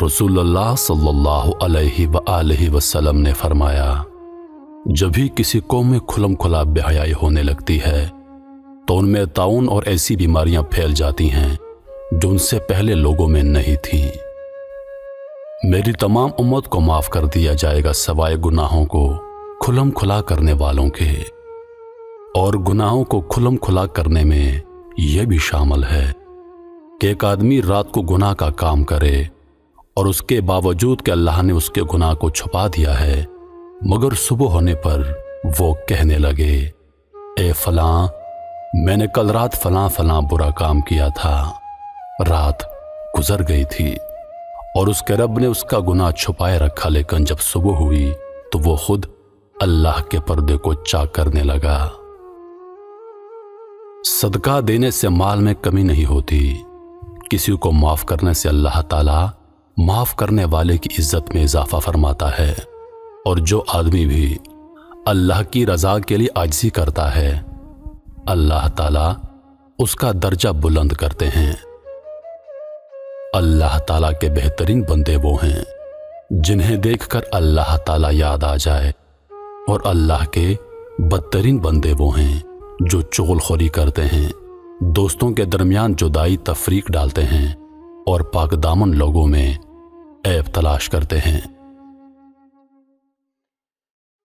رسول اللہ صلی اللہ علیہ وآلہ وسلم نے فرمایا، جب بھی کسی قوم میں کھلم کھلا بے حیائی ہونے لگتی ہے تو ان میں طاعون اور ایسی بیماریاں پھیل جاتی ہیں جو ان سے پہلے لوگوں میں نہیں تھیں۔ میری تمام امت کو معاف کر دیا جائے گا سوائے گناہوں کو کھلم کھلا کرنے والوں کے، اور گناہوں کو کھلم کھلا کرنے میں یہ بھی شامل ہے کہ ایک آدمی رات کو گناہ کا کام کرے اور اس کے باوجود کہ اللہ نے اس کے گناہ کو چھپا دیا ہے، مگر صبح ہونے پر وہ کہنے لگے، اے فلاں، میں نے کل رات فلاں فلاں برا کام کیا تھا، رات گزر گئی تھی اور اس کے رب نے اس کا گناہ چھپائے رکھا، لیکن جب صبح ہوئی تو وہ خود اللہ کے پردے کو چاک کرنے لگا۔ صدقہ دینے سے مال میں کمی نہیں ہوتی، کسی کو معاف کرنے سے اللہ تعالیٰ معاف کرنے والے کی عزت میں اضافہ فرماتا ہے، اور جو آدمی بھی اللہ کی رضا کے لیے عاجزی کرتا ہے اللہ تعالیٰ اس کا درجہ بلند کرتے ہیں۔ اللہ تعالیٰ کے بہترین بندے وہ ہیں جنہیں دیکھ کر اللہ تعالیٰ یاد آ جائے، اور اللہ کے بدترین بندے وہ ہیں جو چغلخوری کرتے ہیں، دوستوں کے درمیان جدائی تفریق ڈالتے ہیں اور پاک دامن لوگوں میں عیب تلاش کرتے ہیں۔